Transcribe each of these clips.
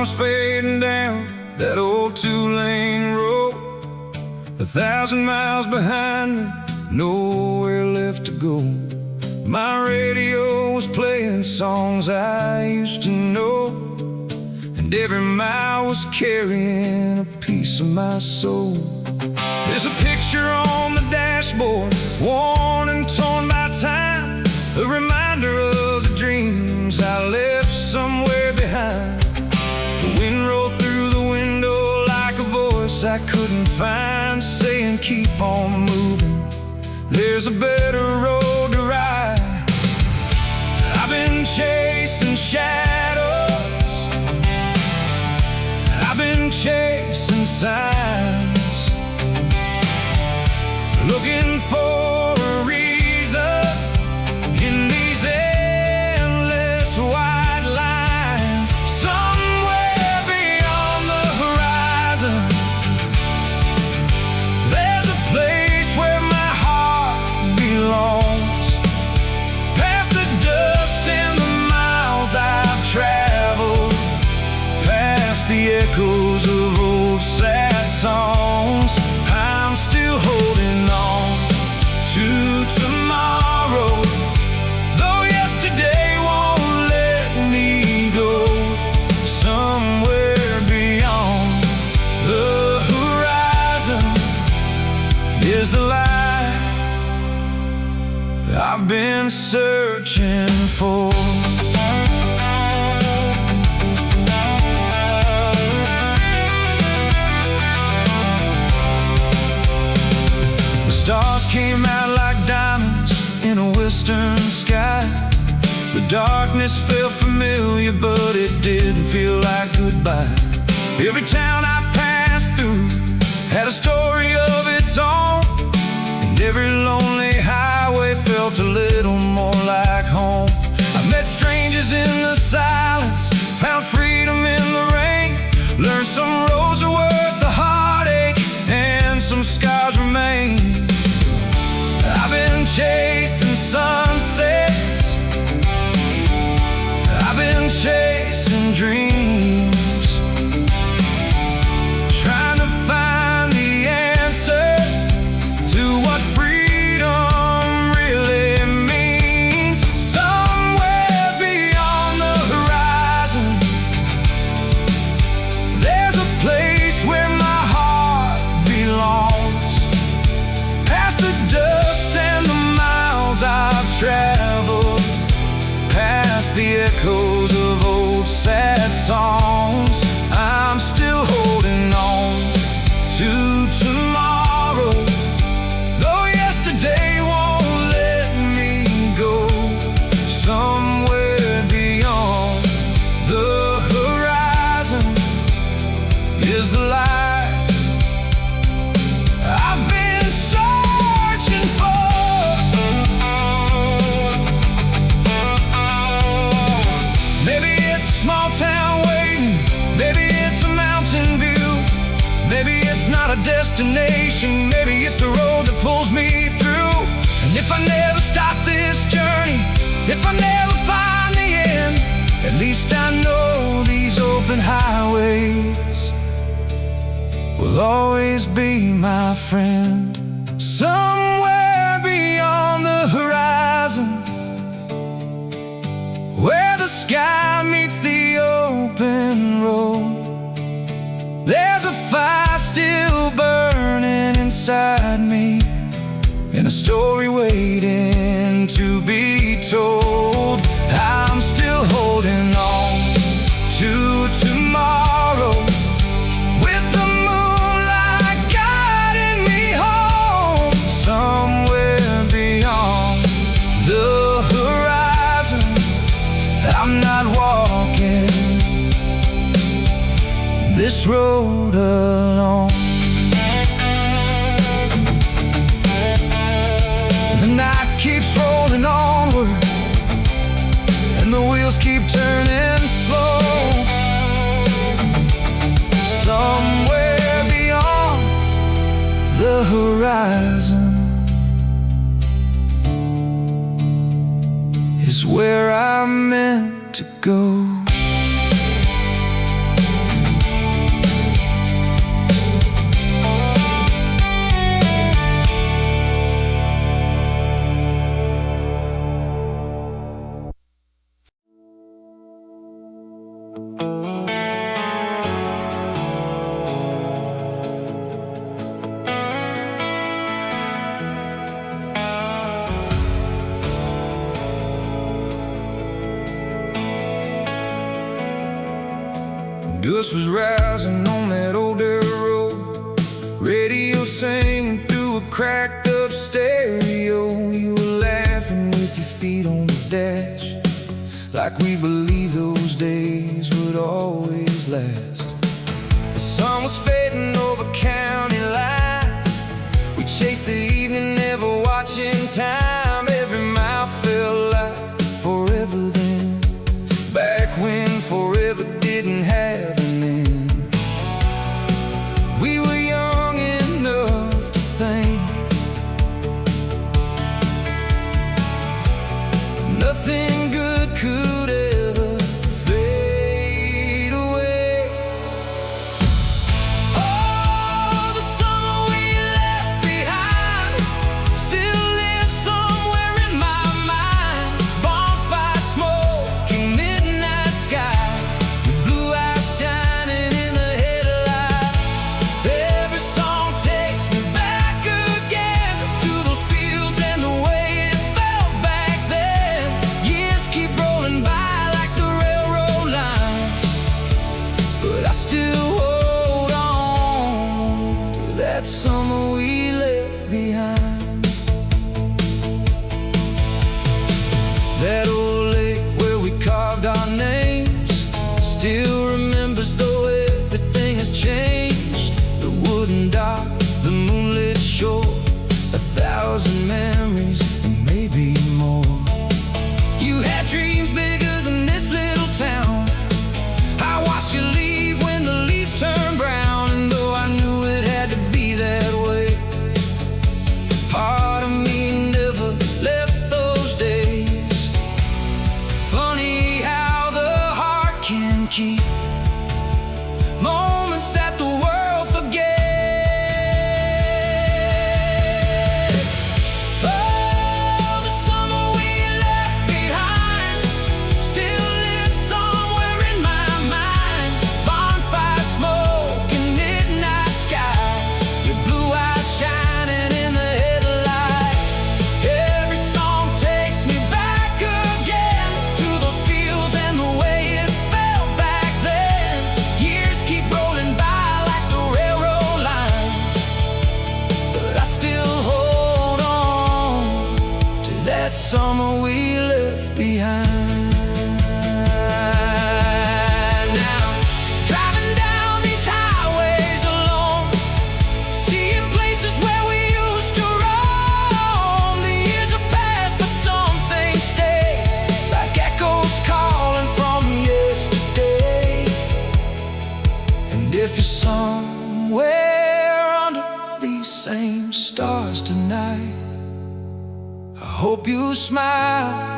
was fading down that old two-lane road, 1,000 miles behind me, nowhere left to go. My radio was playing songs I used to know, and every mile was carrying a piece of my soul. There's a picture on the dashboard, worn and torn by time, a reminder of the dreams I left somewhere behind. The wind rolled through the window like a voice I couldn't find, saying keep on moving, there's a better road to ride. I've been chasing shadows, I've been chasing signs, looking for a reason in these endless white lines. Somewhere beyond the horizon, there's a place where my heart belongs. Past the dust and the miles I've traveled, past the echoes of old sad songs, I'm still holding on to tomorrow, though yesterday won't let me go. Somewhere beyond the horizon is the light I've been searching for. Stars came out like diamonds in a western sky. The darkness felt familiar, but it didn't feel like goodbye. Every town I passed through had a story of its own, and every lonely highway felt a little more like home. I met strangers in the silence, found freedom in the rain, learned some roads are worth the heartache and some scars remain. I've been chasing sunsets, I've been chasing dreams, trying to find the answer to what freedom really means. Somewhere beyond the horizon, there's a place where my heart belongs. Past the dust and the miles I've traveled, past the echoes of old sad songs, I'm still holding on to tomorrow, though yesterday won't let me go. Somewhere beyond the horizon is the life I've been searching for. Maybe it's a small town waiting, maybe it's a mountain view, maybe it's not a destination, maybe it's the road that pulls me through. And if I never stop this journey, if I never find the end, at least I know these open highways will always be my friend. Somewhere beyond the horizon, where the sky meets the open road, there's a fire still burning inside me, and a story waiting to be told. I'm still holding on to tomorrow, with the moonlight guiding me home. Somewhere beyond the horizon, I'm not walking this road alone. The night keeps rolling onward, and the wheels keep turning slow. Somewhere beyond the horizon is where I'm meant to go. Dust was rising on that old dirt road, radio singing through a cracked up stereo. You were laughing with your feet on the dash, like we believed those days would always last. The sun was fading over county lines. We chased the evening, never watching time. Every mile felt like forever then, back when forever didn't have an end. We were young enough to think nothing good could ever fade away. Oh, the summer we left behind still lives somewhere in my mind. Bonfire smoking, midnight skies, the blue eyes shining in the headlights. Every song takes me back again to those fields and the way it felt back then. Years keep rolling by like the railroad lines, but I still hold on to that summer we left behind. That old lake where we carved our names still remembers, though everything has changed. The wooden dock, the moonlit shore, 1,000 memories and maybe more. You had dreams bigger than this little town. I watched you leave when the leaves turned brown, and though I knew it had to be that way, part of me never left those days. Funny how the heart can keep moments that the world forgets. Oh, the summer we left behind still lives somewhere in my mind. Bonfire smoke and midnight skies, your blue eyes shining in the headlights. Every song takes me back again to those fields and the way it felt back then. Years keep rolling by like the railroad lines, but I still hold on to that summer we left behind. Now, driving down these highways alone, seeing places where we used to roam. The years have passed, but some things stay, like echoes calling from yesterday. And if you're somewhere under these same stars tonight, I hope you smile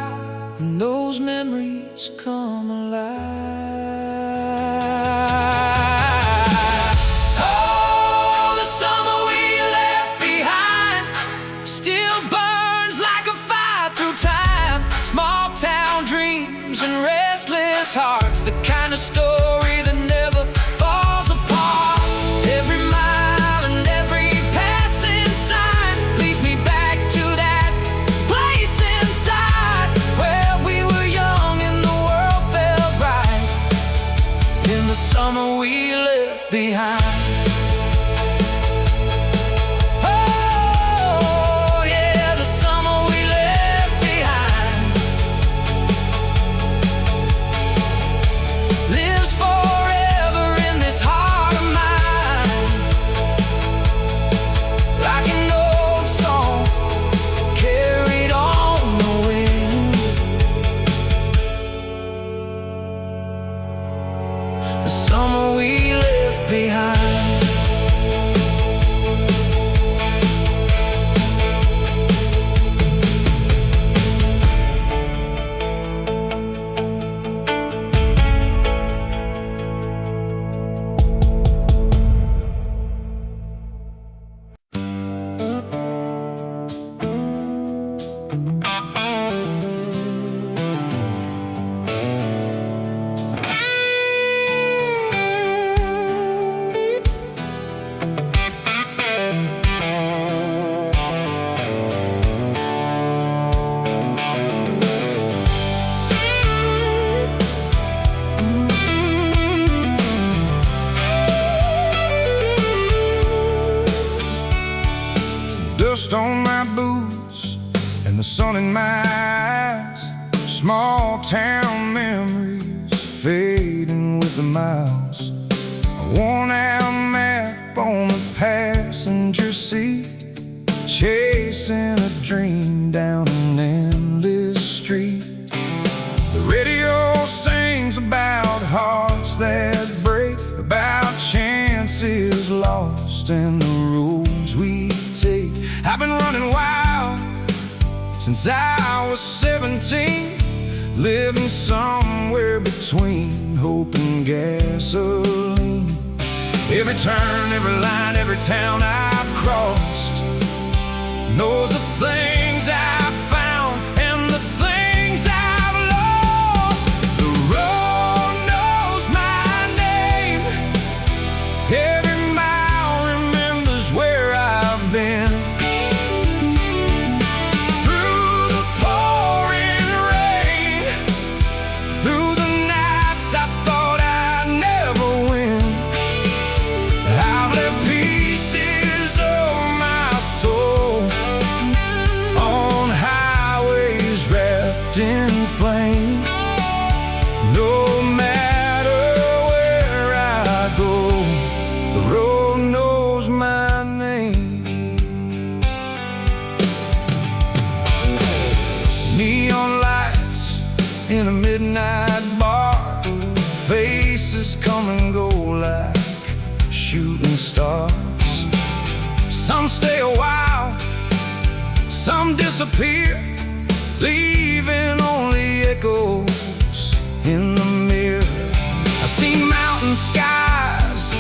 when those memories come alive. Oh, the summer we left behind still burns like a fire through time. Small town dreams and restless hearts, the kind of story that never falls apart. Every mile and every passing sign leads me back to that place inside where we were young and the world felt right. boots and the sun in my eyes. Small town memories fading with the miles. A worn out map on the passenger seat, chasing a dream down an endless street. The radio sings about hearts that break, about chances lost and the roads we take. I've been running wild since I was 17, living somewhere between hope and gasoline. Every turn, every line, every town I've crossed knows the things I've found and the things I've lost. The road knows my name. Every mile remembers where I've been. Through the pouring rain, through the nights I thought I'd never win, I've left pieces of my soul on highways wrapped in flame. No matter where I go, the road knows my name. Neon lights in a midnight bar, faces come and go like shooting stars. Some stay a while, some disappear, leaving only echoes in the mirror. I see mountain skies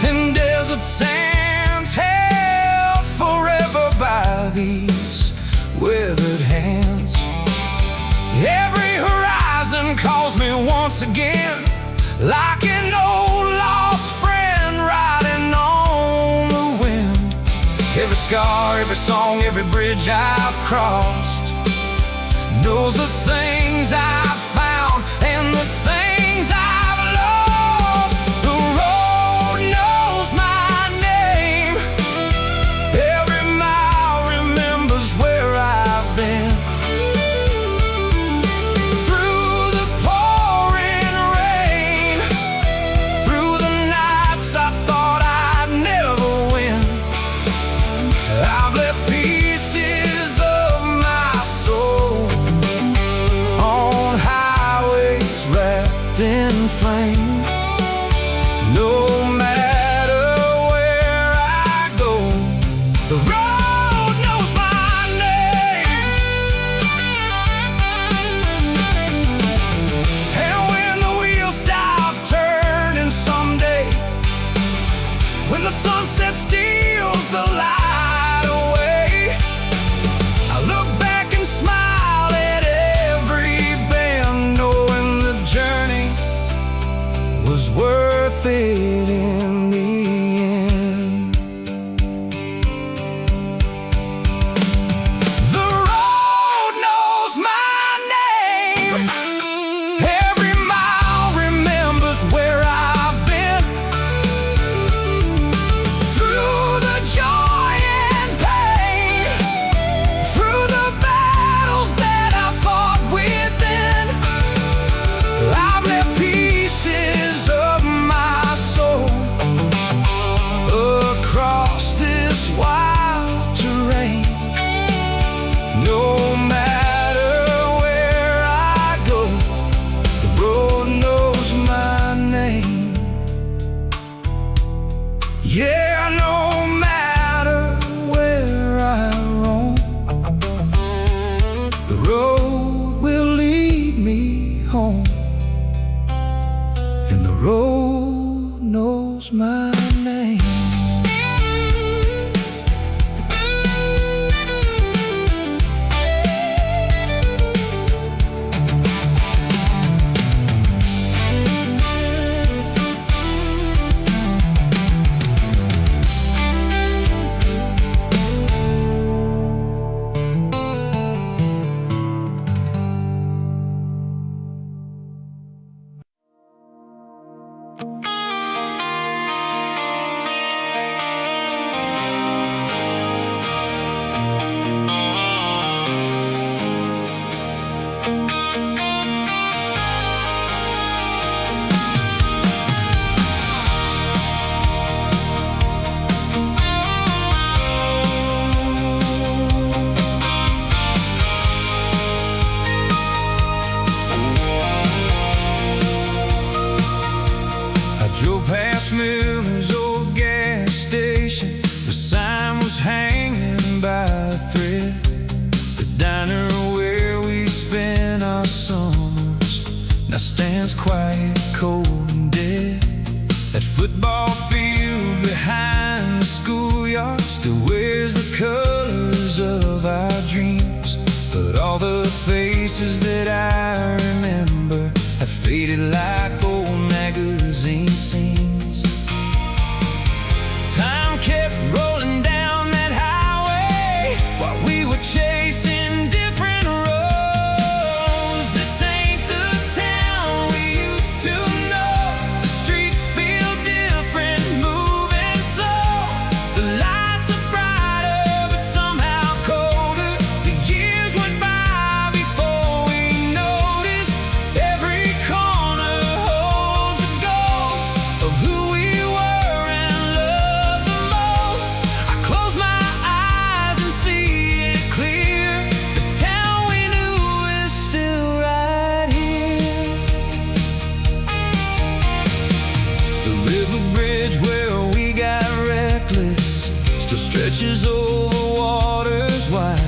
and desert sands, held forever by these weathered hands. Every horizon calls me once again, like an old lost friend riding on the wind. Every scar, every song, every bridge I've crossed knows the things I've found and the things I've lost. The road knows my name. Every mile remembers where I've been. Through the pouring rain, through the nights I thought I'd never win, I've left pieces of my soul on high now stands quiet, cold and dead. That football field behind the schoolyard still wears the colors of our dreams. But all the faces that I remember have faded like old magazine scenes. Time kept rolling down that highway while we were chasing different roads. This ain't the town we used to know. The streets feel different, moving slow. The lights are brighter, but somehow colder. The years went by before we noticed. Every corner holds a ghost of who we were and loved the most. I close my eyes and see it clear. The town we knew is still right here. The river bridge where we got reckless still stretches over waters wide.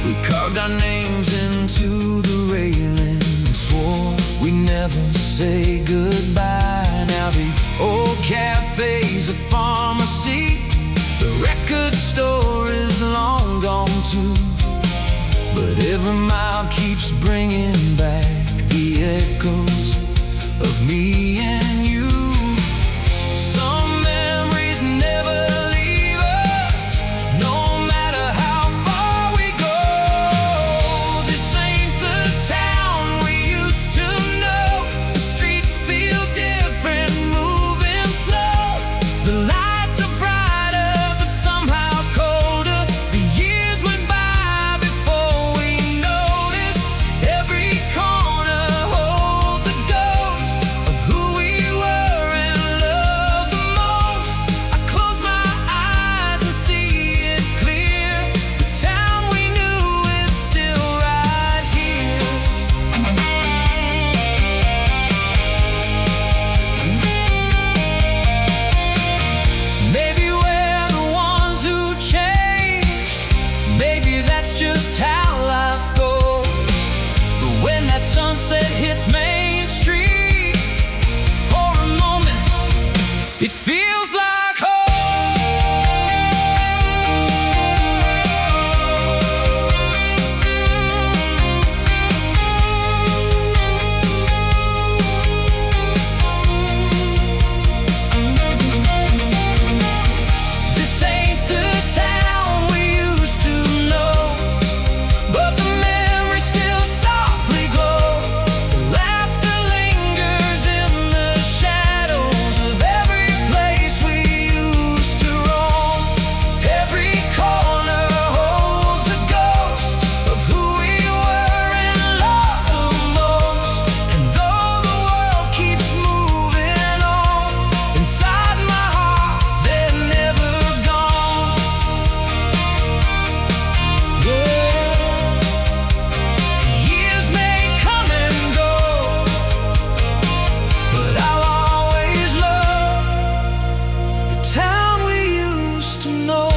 We carved our names into the railing and swore we'd never say goodbye. Now the old cafe's a pharmacy, the record store is long gone too. But every mile keeps bringing back the echoes of me and you. Some memories never leave us, no matter how far we go. This ain't the town we used to know. The streets feel different, moving slow. The lights are brighter, but somehow colder. The years went by before we noticed. Every corner holds a ghost of who we were and loved the most. I close my eyes and see it clear. The town we knew is still right here. Maybe we're the ones who changed. Maybe that's just how life goes. But when that sunset hits Main Street, for a moment, it feels like home. This ain't the town we used to know, but the memories still softly glow. The laughter lingers in the shadows of every place we used to roam. Every corner holds a ghost of who we were and loved the most. And though the world keeps moving on, inside my heart they're never gone. Years may come and go, but I'll always love the town we used to know.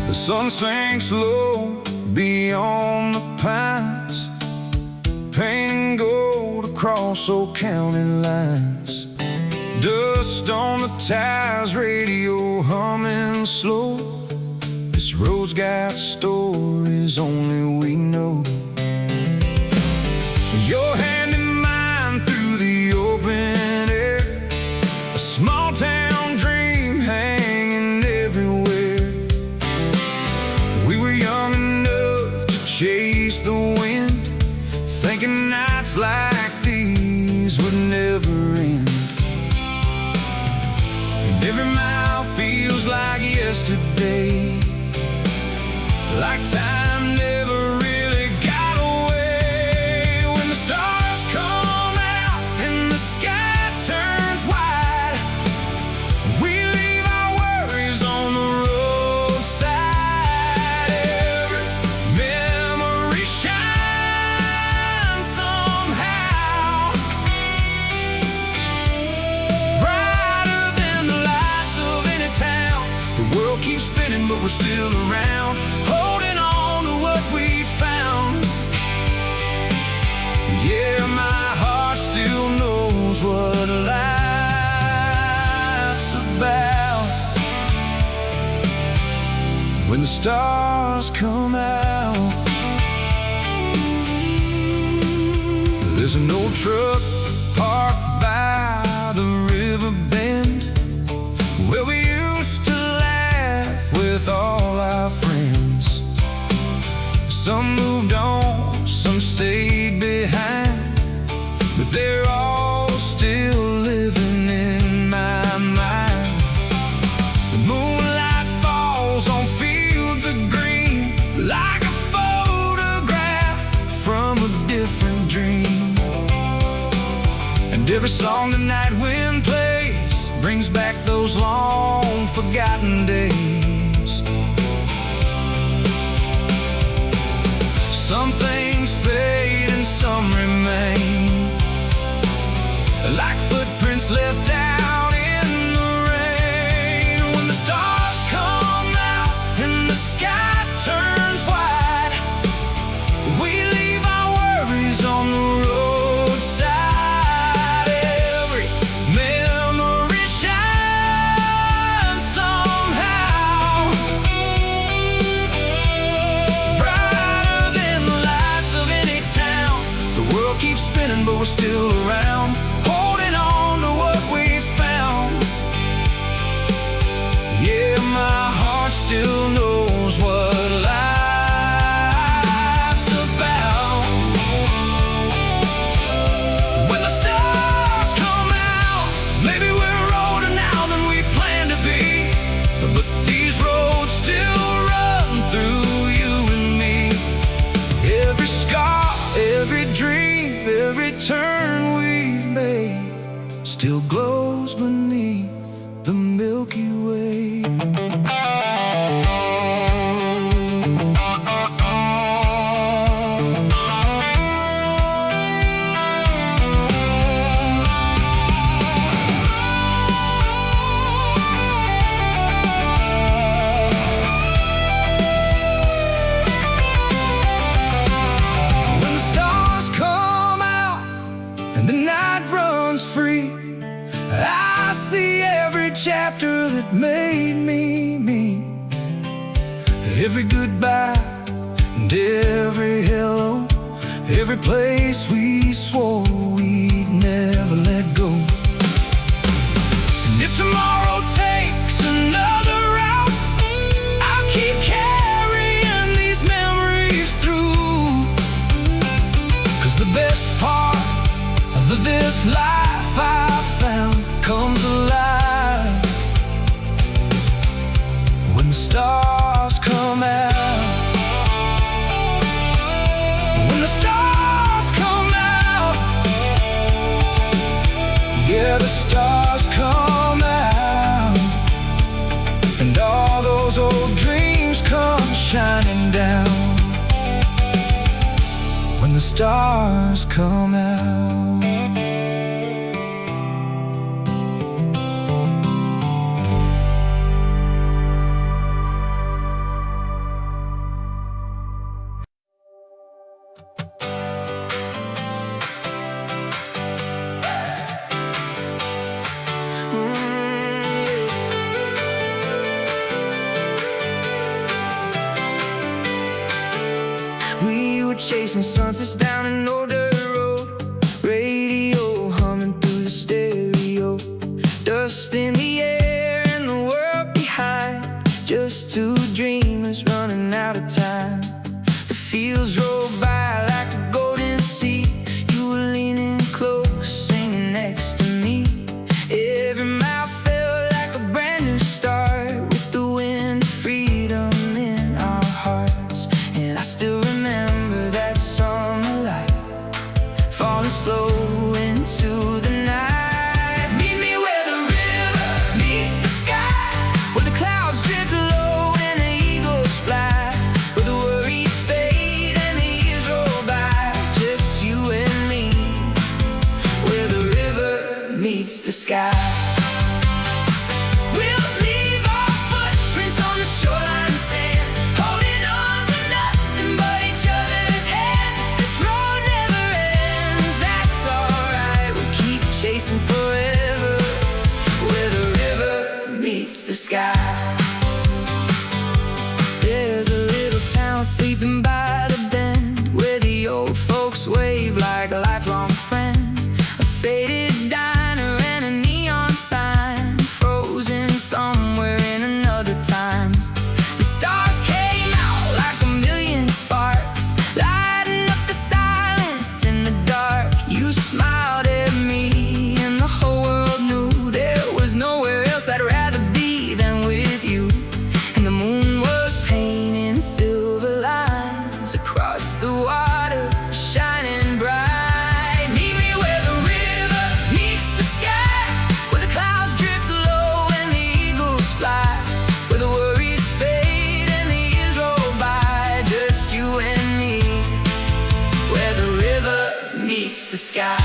The sun sinks low beyond the pines, painting gold across old county lines. Dust on the tires, radio humming slow. This road's got stories only we know. Your hand in mine through the open air, a small town dream hanging everywhere. We were young enough to chase the wind, thinking nights like these would never end. we're still around, holding on to what we found. Yeah, my heart still knows what life's about. When the stars come out, there's an old truck parked by the river bend, where we used to laugh with all our friends. Some moved on, some stayed behind, but they're all still living in my mind. The moonlight falls on fields of green, like a photograph from a different dream. And every song the night wind plays brings back those long forgotten days. Some things fade and some remain, like footprints left out in the rain. When the stars come out and the sky turns white, we leave our worries on the roadside. Every memory shines somehow, brighter than the lights of any town. The world keeps spinning, but we're still around, holding on to what we found. Yeah, my heart still knows what life's about. When the stars come out, maybe we're older now than we planned to be, but these roads still run through you and me. Every scar, every dream, every turn we've made still glows beneath the Milky Way. When the stars come out and the night runs free, I see every chapter that made me me. Every goodbye and every hello, every place we swore we'd never let go. And if tomorrow takes another route, I'll keep carrying these memories through. 'Cause the best part of this life I found comes alive when the stars come out. When the stars come out, yeah, the stars come out, and all those old dreams come shining down. When the stars come out. We were chasing sunsets down an old dirt road, radio humming through the stereo, dust in the air and the world behind, just two dreamers running out of time. The fields rolled by like a golden sea, you were leaning close, singing next to me. Every mile felt like a brand new start, with the wind of freedom in our hearts. And I still remember that summer light falling slow into the night. Meet me where the river meets the sky, where the clouds drift low and the eagles fly, where the worries fade and the years roll by. Just you and me, where the river meets the sky. We'll leave our footprints on the shoreline like lifelong friends. A faded diner and a neon sign, frozen somewhere in another time. The stars came out like a million sparks, lighting up the silence in the dark. You smiled at me and the whole world knew there was nowhere else I'd rather be than with you. And the moon was painting silver lines across the water, shining bright. Meet me where the river meets the sky, where the clouds drift low and the eagles fly, where the worries fade and the years roll by. Just you and me, where the river meets the sky.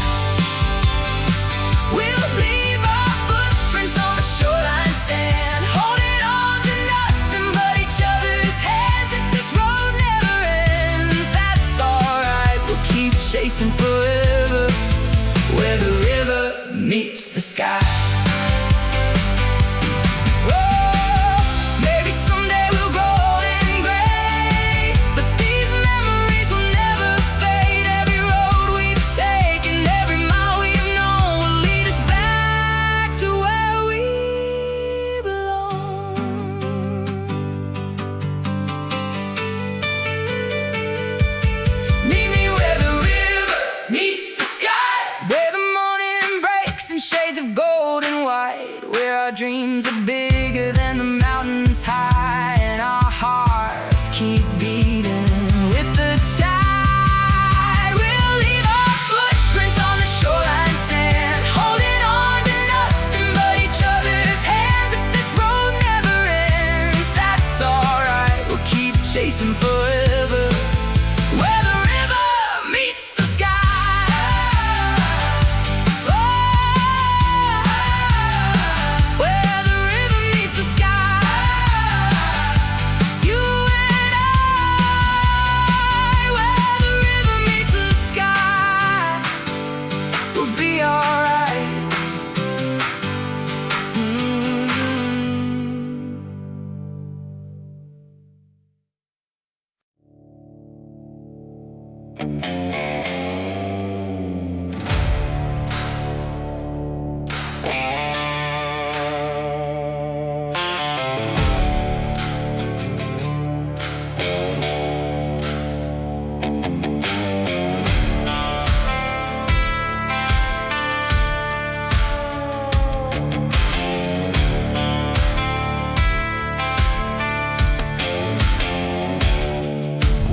We'll leave our footprints on the shoreline sand, holding on to nothing but each other's hands. If this road never ends, that's alright, we'll keep chasing forever, where the river meets the sky. Oh, maybe someday we'll grow old and gray, but these memories will never fade. Every road we've taken, every mile we've known, will lead us back to where we belong. Meet me where the river meets the sky, where the morning breaks in shades of gold and white, where our dreams are bigger than the mountains high, and our hearts keep beating with the tide. We'll leave our footprints on the shoreline sand, holding on to nothing but each other's hands. If this road never ends, that's alright, we'll keep chasing forever, where the river meets the sky. Oh, where the river meets the sky. You and I, where the river meets the sky, we'll be alright.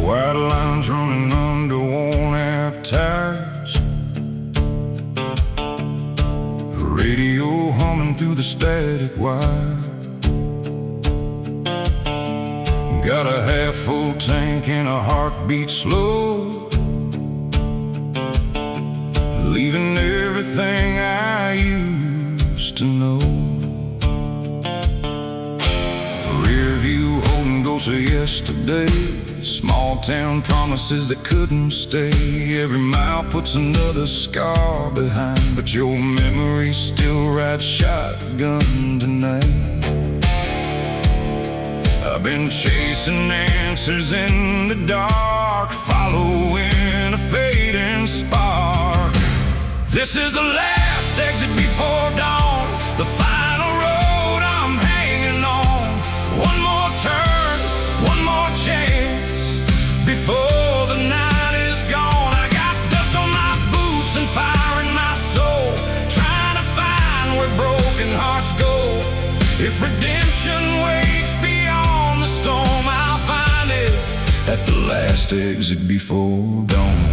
White lines running under worn-out tires, radio humming through the static wire. Got a half-full tank and a heartbeat slow, leaving everything I used to know. Rear view holding ghosts of yesterday, small town promises that couldn't stay. Every mile puts another scar behind, but your memory still rides shotgun tonight. I've been chasing answers in the dark, following a fading spark. This is the last exit before dawn, the final road I'm hanging on. One more turn, one more chance before the night is gone. I got dust on my boots and fire in my soul, trying to find where broken hearts go. If redemption waits beyond the storm, I'll find it at the last exit before dawn.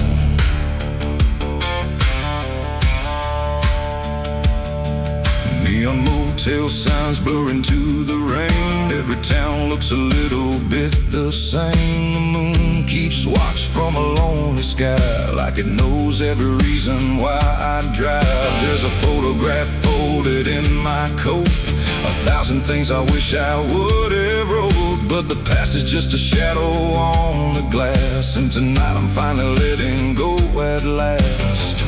Neon motel signs blurring to the rain, every town looks a little bit the same. The moon keeps watch from a lonely sky, like it knows every reason why I drive. There's a photograph folded in my coat, 1,000 things I wish I would have wrote, but the past is just a shadow on the glass, and tonight I'm finally letting go at last.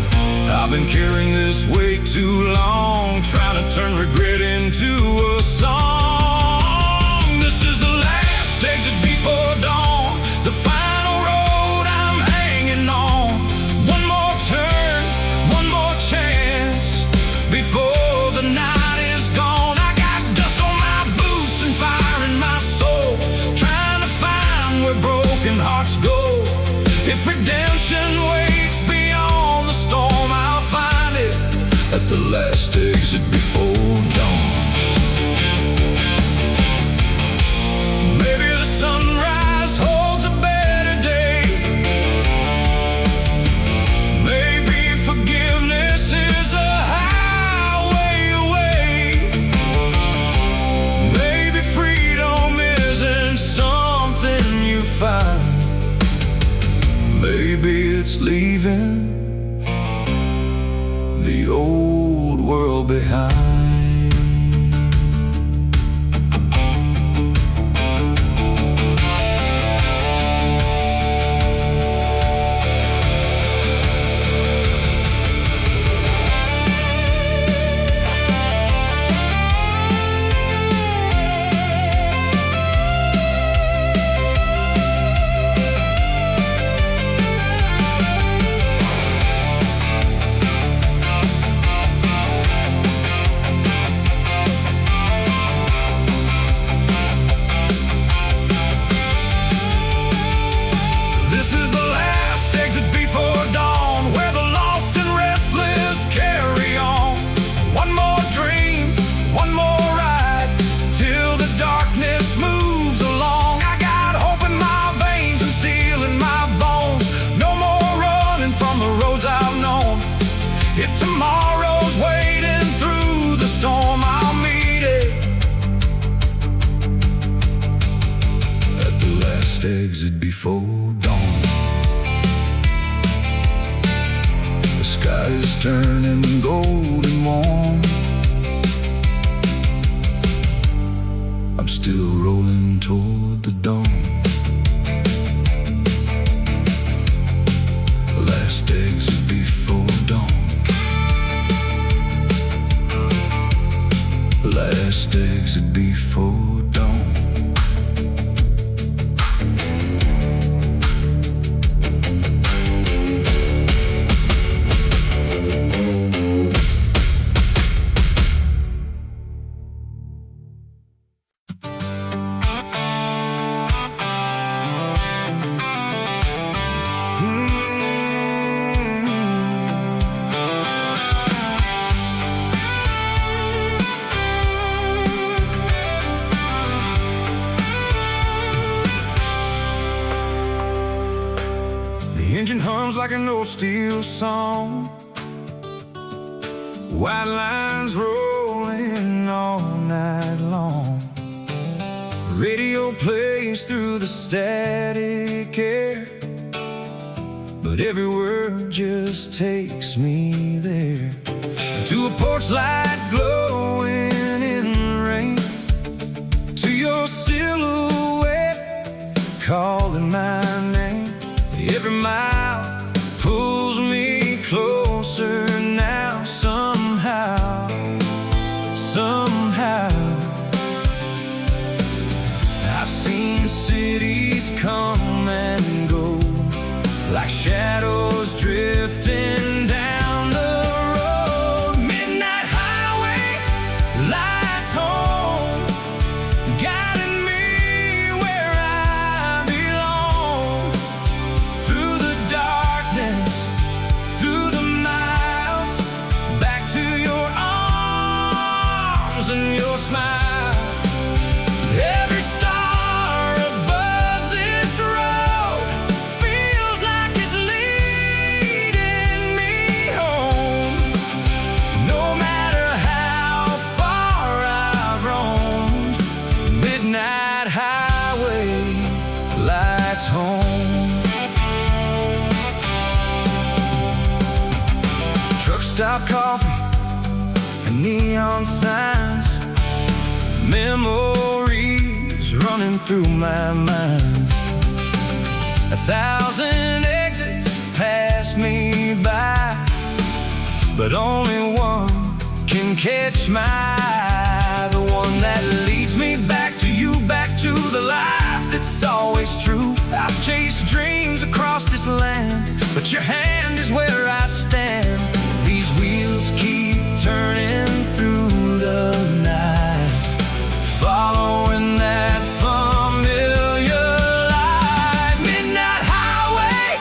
I've been carrying this weight too long, trying to turn regret into a song. This is the last exit before dawn, the final road I'm hanging on. One more If redemption waits beyond the storm, I'll find it at the last exit before dawn. Maybe the sunrise holds a better day. Maybe forgiveness is a highway away. Maybe freedom isn't something you find. Maybe it's leaving the old world behind. If tomorrow's waiting through the storm, I'll meet it at the last exit before dawn. The sky is turning golden warm. I'm still rolling toward the dawn. The last exit before dawn. Last exit before dawn. The engine hums like an old steel song, white lines rolling all night long. Radio plays through the static air, but every word just takes me there, to a porch light glowing in the rain, to your silhouette calling my name. Every mile pulls me closer now, somehow, somehow. I've seen cities come and go, like shadows drifting down the road. Midnight highway, lights home, guiding me where I belong. Through the darkness, through the miles, back to your arms and your smile. Every star above this road feels like it's leading me home. No matter how far I've roamed, midnight highway, lights home. Truck stop coffee and neon signs, memories running through my mind. 1,000 exits pass me by, but only one can catch my eye. The one that leads me back to you, back to the life that's always true. I've chased dreams across this land, but your hand is where I stand. These wheels keep turning through the night, following that familiar light. Midnight highway,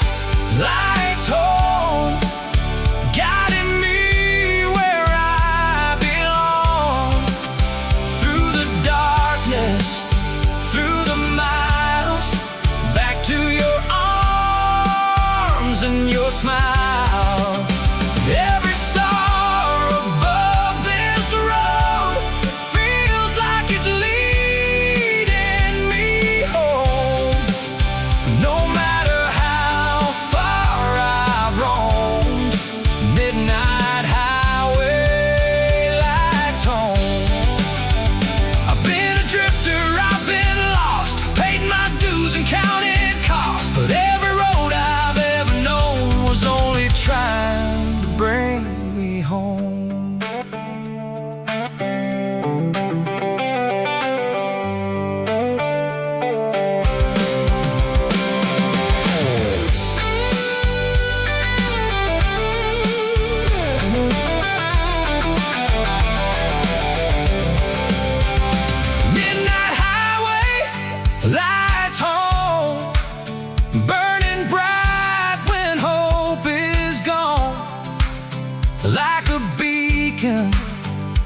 like a beacon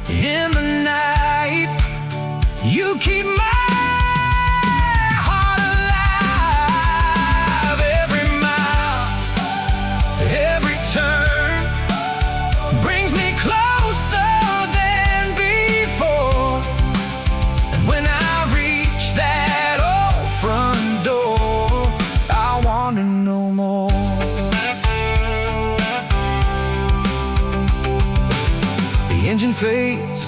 in the night. You keep my heart alive. Every mile, every turn brings me closer than before. And when I reach that old front door, I want to know more. The engine fades,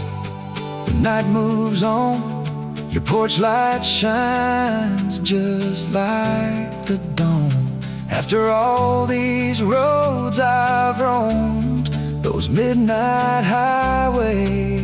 the night moves on. Your porch light shines just like the dawn. After all these roads I've roamed, those midnight highways